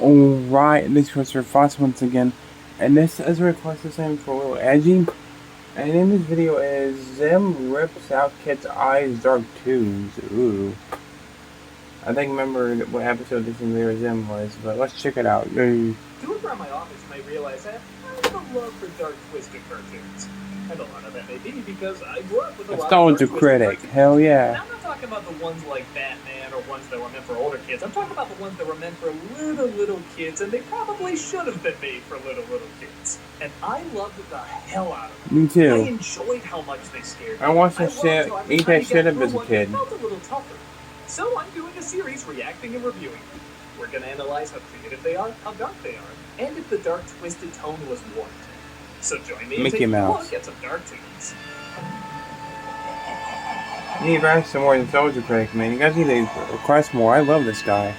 Alright, this was your Foss once again, and this is a request the same for a little edgy. And in this video is Zim rips out kid's eyes dark toons. Ooh. I think remember what episode this in there Zim was, but let's check it out. Yay. To look around my office, you may realize I have a love for dark twisted cartoons. And a lot of that may be because I grew up with a lot of dark twisted critic. cartoons. Hell yeah. And I'm not talking about the ones like Batman or ones that were meant for older kids. I'm talking about the ones that were meant for little kids, and they probably should have been made for little kids. And I loved the hell out of them. Me too. I enjoyed how much they scared me. I watched that shit, eat that shit up as a kid. It felt a little tougher. So I'm doing a series reacting and reviewing them. We're going to analyze how creative they are, how dark they are, and if the dark twisted tone was warranted. So join me and take a look at some dark toons. You need to ask some more than Soldier Critic, man. You guys need to request more. I love this guy.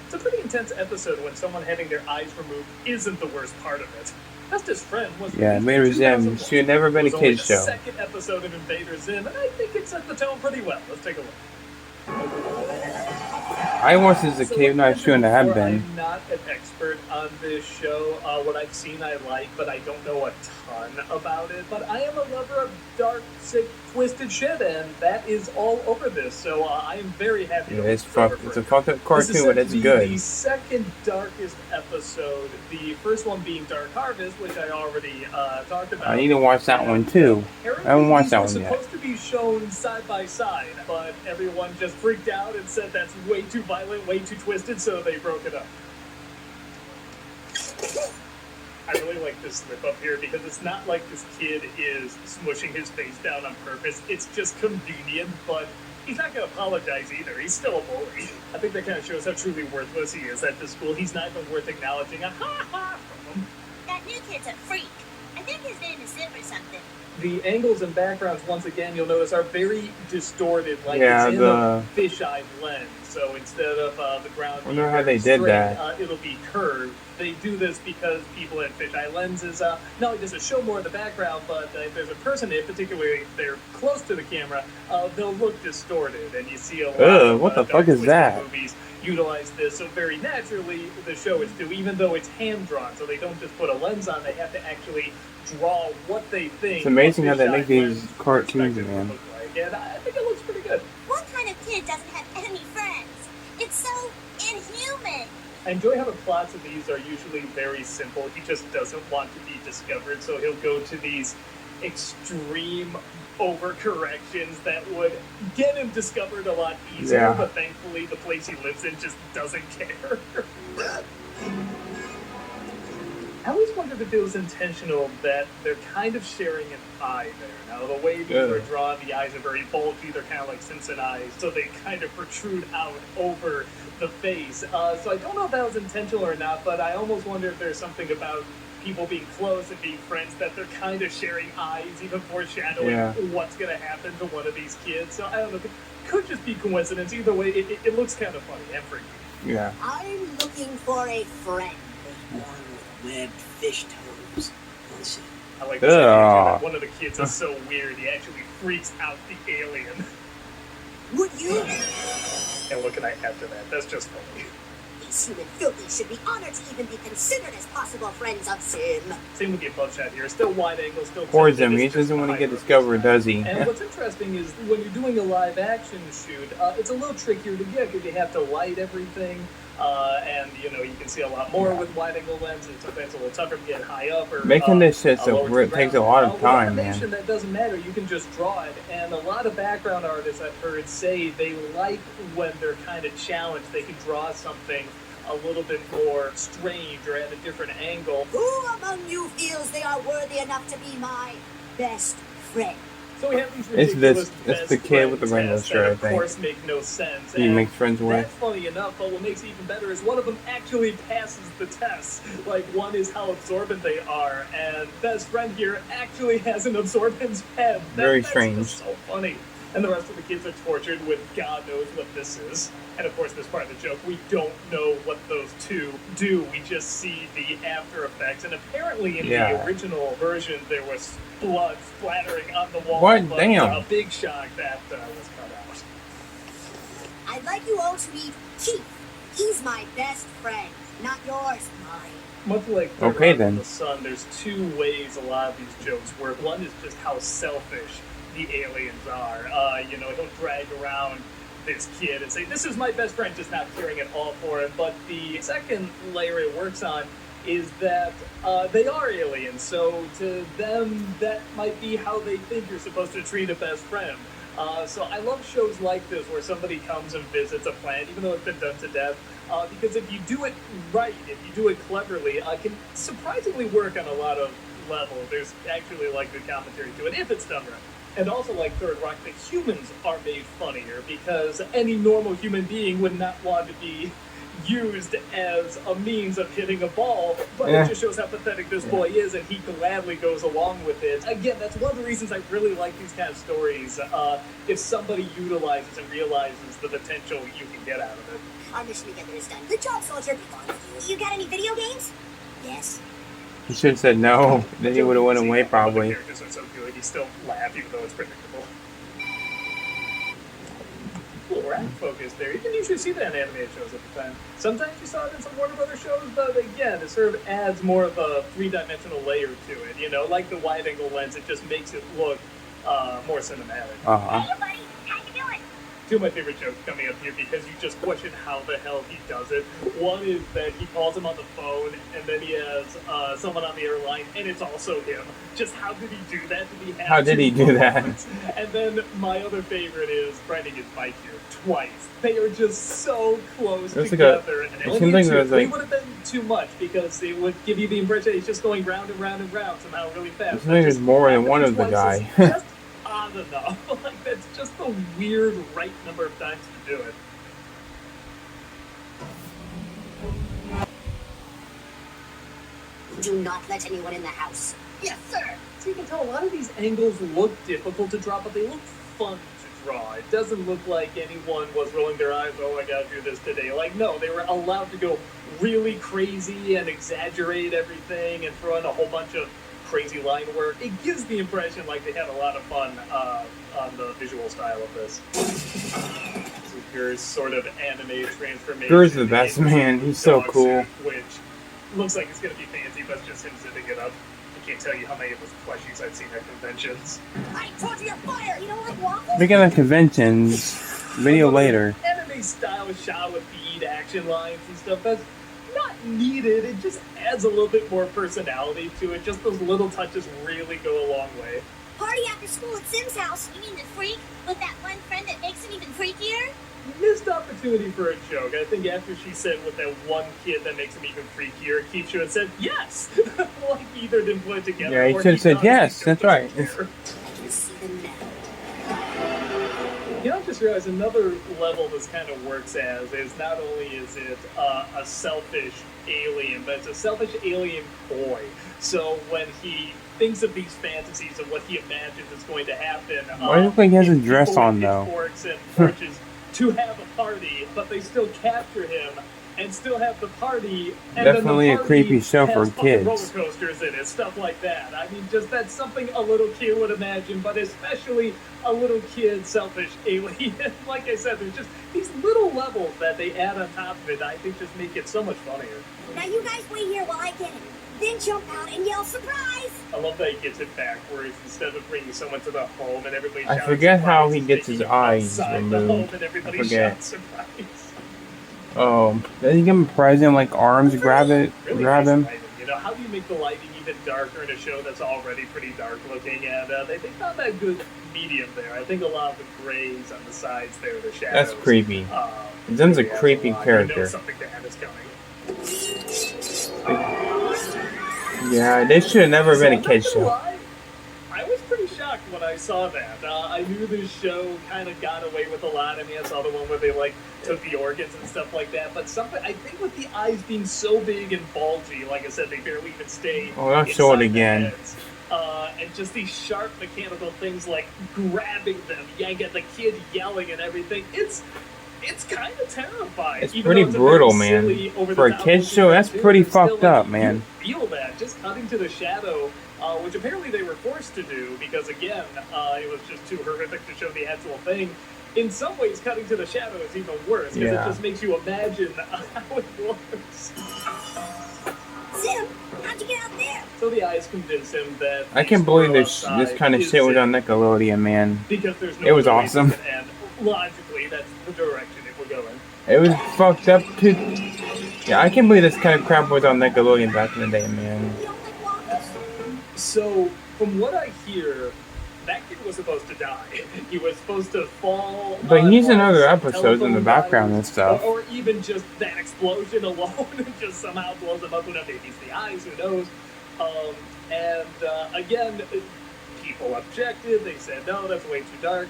It's a pretty intense episode when someone having their eyes removed isn't the worst part of it. Best Friend was Invader Zim. Should have never been a kid's show. The second episode of Invader Zim, and I think it set the tone pretty well. Let's take a look. I watched this as a kid, not shouldn't have been. I'm not an expert on this show. What I've seen I like, but I don't know a ton about it. But I am a lover of dark, sick, twisted shit, and that is all over this. So I am very happy. Yeah, it's a fucked up cartoon, but it's good. The second darkest episode, the first one being Dark Harvest, which I already talked about. I need to watch that one too. I haven't watched that one yet. Supposed to be shown side by side, but everyone just freaked out and said that's way too violent, way too twisted, so they broke it up. I really like this slip up here because it's not like this kid is smushing his face down on purpose. It's just convenient, but he's not going to apologize either. He's still a bully. I think that kind of shows how truly worthless he is at this school. He's not even worth acknowledging a ha-ha from him. That new kid's a freak. I think his name is Zim or something. The angles and backgrounds, once again, you'll notice, are very distorted, like it's in a fisheye lens. So instead of the ground I wonder how they did that. It'll be curved. They do this because people in fisheye lenses, not only does it show more of the background, but if there's a person in it, particularly if they're close to the camera, they'll look distorted. And you see a lot of what the fuck is that? Movies utilize this, so very naturally the show is due, even though it's hand-drawn. So they don't just put a lens on, they have to actually draw what they think. It's amazing how they make these cartoons, man. And I think it looks pretty good. What kind of kid doesn't have any friends? It's so inhuman. I enjoy how the plots of these are usually very simple. He just doesn't want to be discovered, so he'll go to these extreme overcorrections that would get him discovered a lot easier, but thankfully the place he lives in just doesn't care. I always wondered if it was intentional that they're kind of sharing an eye there. Now, the way these are drawn, the eyes are very bulky. They're kind of like Simpson eyes, so they kind of protrude out over the face. So I don't know if that was intentional or not, but I almost wonder if there's something about people being close and being friends that they're kind of sharing eyes, even foreshadowing what's going to happen to one of these kids. So I don't know. It could just be coincidence. Either way, it looks kind of funny and freaky. Yeah. I'm looking for a friend. Webbed fish toes. Listen. I like this idea that one of the kids is so weird, he actually freaks out the alien. Would you? And what can I add to that? That's just funny. These human filthies should be honored to even be considered as possible friends of Zim. Same with the above shot here. Still wide angle, still... Poor Zim, he doesn't want to get discovered, does he? And what's interesting is when you're doing a live action shoot, it's a little trickier to get because you have to light everything. And you know, you can see a lot more with wide angle lenses. Sometimes it's a little tougher to get high up or making this shit takes a lot of time, man. That doesn't matter. You can just draw it. And a lot of background artists I've heard say they like when they're kind of challenged. They can draw something a little bit more strange or at a different angle. Who among you feels they are worthy enough to be my best friend? So we have these ridiculous it's the kid with the rainbow shirt, I think. Of course, make no sense. He makes friends with. That's funny enough, but what makes it even better is one of them actually passes the test. Like, one is how absorbent they are, and best friend here actually has an absorbent head. Very strange. That's so funny. And the rest of the kids are tortured with God knows what this is. And of course, this part of the joke, we don't know what those two do. We just see the after effects. And apparently in the original version, there was blood splattering on the wall. What? Damn. A big shock that was cut out. I'd like you all to meet Keith. He's my best friend, not yours, mine. Much like Okay, Third Rock then. from the Sun, there's two ways a lot of these jokes work. One is just how selfish the aliens are. You know, he'll drag around this kid and say, "This is my best friend," just not caring at all for him. But the second layer it works on is that they are aliens, so to them, that might be how they think you're supposed to treat a best friend. So I love shows like this where somebody comes and visits a planet, even though it's been done to death, because if you do it right, if you do it cleverly, it can surprisingly work on a lot of levels. There's actually like good commentary to it if it's done right. And also, like Third Rock, the humans are made funnier because any normal human being would not want to be used as a means of hitting a ball, but it just shows how pathetic this boy is, and he gladly goes along with it. Again, that's one of the reasons I really like these kind of stories. If somebody utilizes and realizes the potential you can get out of it. Our mission together is done. Good job, soldier. You got any video games? Yes. He should have said no. Then he would have went away probably. The characters are so good, you still laugh even though it's predictable. Cool rack focus there. You can usually see that in animated shows at the time. Sometimes you saw it in some Warner Brothers shows, but again, it sort of adds more of a three-dimensional layer to it. You know, like the wide-angle lens, it just makes it look more cinematic. Hey, buddy. How you doing? Two of my favorite jokes coming up here because you just question how the hell he does it. One is that he calls him on the phone, and then he has someone on the other line, and it's also him. Just how did he do that? How did he do that? And then my other favorite is finding his mic here twice. They are just so close together. And it would have been too much because it would give you the impression he's just going round and round and round somehow really fast. I think there's more than one of the guy. Just odd enough. Like, that's just the weird right number of times to do it. Do not let anyone in the house. Yes, sir. So you can tell a lot of these angles look difficult to draw, but they look fun to draw. It doesn't look like anyone was rolling their eyes, "Oh, I gotta do this today." Like, no, they were allowed to go really crazy and exaggerate everything and throw in a whole bunch of crazy line work. It gives the impression like they had a lot of fun on the visual style of this. So Gur's sort of anime transformation. Gur's the best, man. He's so cool. Suit, which looks like it's going to be fancy, but it's just him zipping it up. I can't tell you how many of those plushies I've seen at conventions. I told you you're fired. You don't like waffles? Speaking of conventions, video later. Anime style shot with bead action lines and stuff. That's not needed. It just adds a little bit more personality to it. Just those little touches really go a long way. Party after school at Sim's house. You mean the freak with that one friend that makes him even freakier? Missed opportunity for a joke. I think after she said with that one kid that makes him even freakier, Keith should have said yes. Like either didn't put it together. Yeah, he should have said yes. That's right. I can see them now. You know, I just realized another level this kind of works as is not only is it a selfish alien, but it's a selfish alien boy. So when he thinks of these fantasies and what he imagines is going to happen, Why do you think he has a dress on though? Forks and torches to have a party, but they still capture him and still have the party. And Definitely then the a creepy show has for fucking kids. roller coasters in it, stuff like that. I mean, just that's something a little kid would imagine, but especially a little kid selfish alien. Like I said, there's just these little levels that they add on top of it that I think just make it so much funnier. Now you guys wait here while I get it. Then jump out and yell surprise! I love that he gets it backwards instead of bringing someone to the home and everybody I shouts forget how surprise, he gets his eyes outside the home removed. and everybody I forget. shouts surprise. Does he give him a present, like arms, grab it, Really grab nice him? lighting. You know, how do you make the lighting even darker in a show that's already pretty dark looking? And they found that good medium there. I think a lot of the grays on the sides there, the shadows. That's creepy. Zen's a really adds creepy lot. character. You know something bad is coming. Yeah, this should have never been a kid's show. I was pretty shocked when I saw that. I knew this show kind of got away with a lot. I mean, I saw the one where they like took the organs and stuff like that. But something, I think, with the eyes being so big and bulgy, like I said, they barely even stay. Oh, I'll show it inside the again. heads. And just these sharp mechanical things like grabbing them, yanking the kid yelling and everything. It's kind of terrifying. It's even pretty though it's brutal, very man. silly, over the For a top kid's looking show, that's cartoon, pretty it's still, fucked like, up, man. You feel that just cutting to the shadow, which apparently they were forced to do because again, it was just too horrific to show the actual thing. in some ways, cutting to the shadow is even worse because it just makes you imagine how it works. Zim, how'd you get out there? So the eyes convince him that I can't believe this kind of shit was on Nickelodeon, man. Because there's no it was awesome. And logically, that's the direction it will go in. It was fucked up too. Yeah, I can't believe this kind of crap was on Nickelodeon back in the day, man. So, from what I hear, that kid was supposed to die. He was supposed to fall. But he's in other episodes in the background and stuff. Or even just that explosion alone just somehow blows him up. Maybe it's the eyes, who knows? Again, people objected. They said, no, that's way too dark.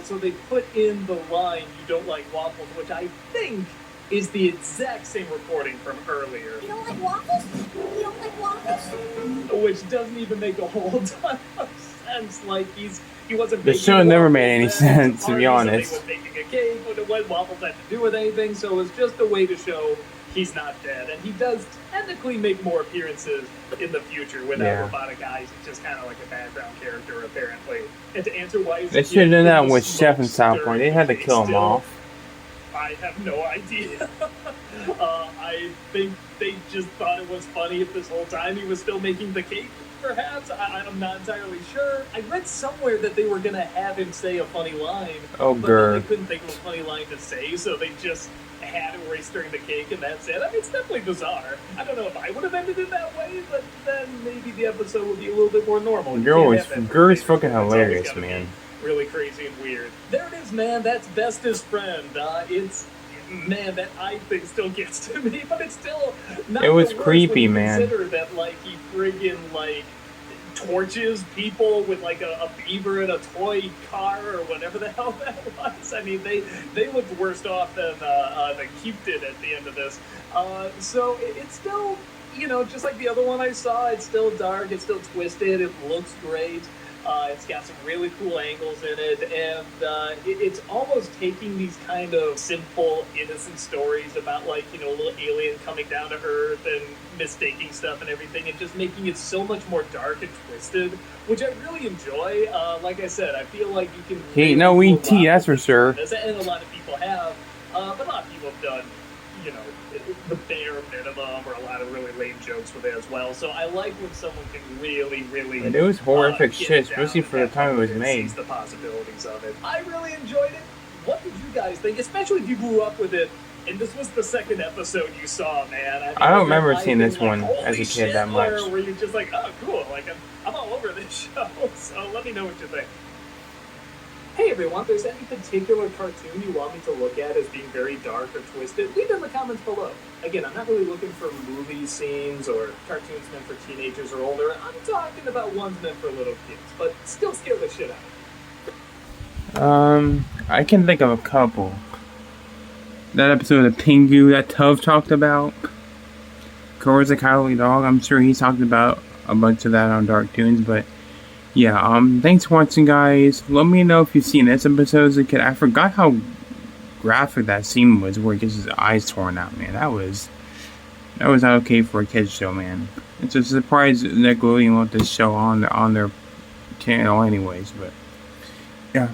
So they put in the line, you don't like waffles, which I think is the exact same recording from earlier. You don't like waffles? You don't like waffles? Which doesn't even make a whole ton of sense. Like, he wasn't. The show never made any sense, to be honest. He was making a cake, but what waffles had to do with anything, so it was just a way to show he's not dead. And he does technically make more appearances in the future without robotic eyes. He's just kind of like a background character, apparently. And to answer why they should have done that with Chef and South Park. They had to kill him off. I have no idea. I think they just thought it was funny if this whole time he was still making the cake, perhaps. I'm not entirely sure. I read somewhere that they were going to have him say a funny line. Oh, but then they couldn't think of a funny line to say, so they just had it where he's stirring the cake, and that's it. I mean, it's definitely bizarre. I don't know if I would have ended it that way, but then maybe the episode would be a little bit more normal. Gur's fucking hilarious, man. Really crazy and weird. There it is, man. That's Bestest Friend. Man, that eye thing still gets to me, but it's still not. It was creepy, man. Consider that, like, he friggin' like torches people with like a beaver and a toy car or whatever the hell that was. I mean, they looked worse off than Keep did at the end of this. So it's still, just like the other one I saw. It's still dark. It's still twisted. It looks great. It's got some really cool angles in it, and it's almost taking these kind of simple, innocent stories about, like, a little alien coming down to Earth and mistaking stuff and everything, and just making it so much more dark and twisted, which I really enjoy. Like I said, I feel like you can... He ain't no E.T., that's for sure. And a lot of people have, but a lot of people have done, the bare minimum or a lot of really lame jokes with it as well. So I like when someone can really, really... And it was horrific shit, especially for the time it was made. The possibilities of it. I really enjoyed it. What did you guys think? Especially if you grew up with it, and this was the second episode you saw, man. I don't remember seeing this one as a kid that much. Where you're just like, oh, cool. Like, I'm all over this show. So let me know what you think. Hey everyone, if there's any particular cartoon you want me to look at as being very dark or twisted, leave it in the comments below. Again, I'm not really looking for movie scenes or cartoons meant for teenagers or older. I'm talking about ones meant for little kids, but still scare the shit out of me. I can think of a couple. That episode of Pingu that Tove talked about. Cora's a Cowardly Dog, I'm sure he talked about a bunch of that on Dark Toons, but... yeah, thanks for watching, guys. Let me know if you've seen this episode as a kid. I forgot how graphic that scene was where he gets his eyes torn out, man. That was not okay for a kid's show, man. It's a surprise Nickelodeon let this show on their channel anyways, but yeah.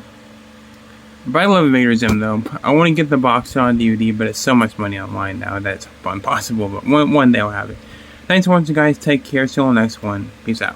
But I love Invader Zim, though. I want to get the box set on DVD, but it's so much money online now that's impossible, but one day I'll have it. Thanks for watching, guys. Take care. See you on the next one. Peace out.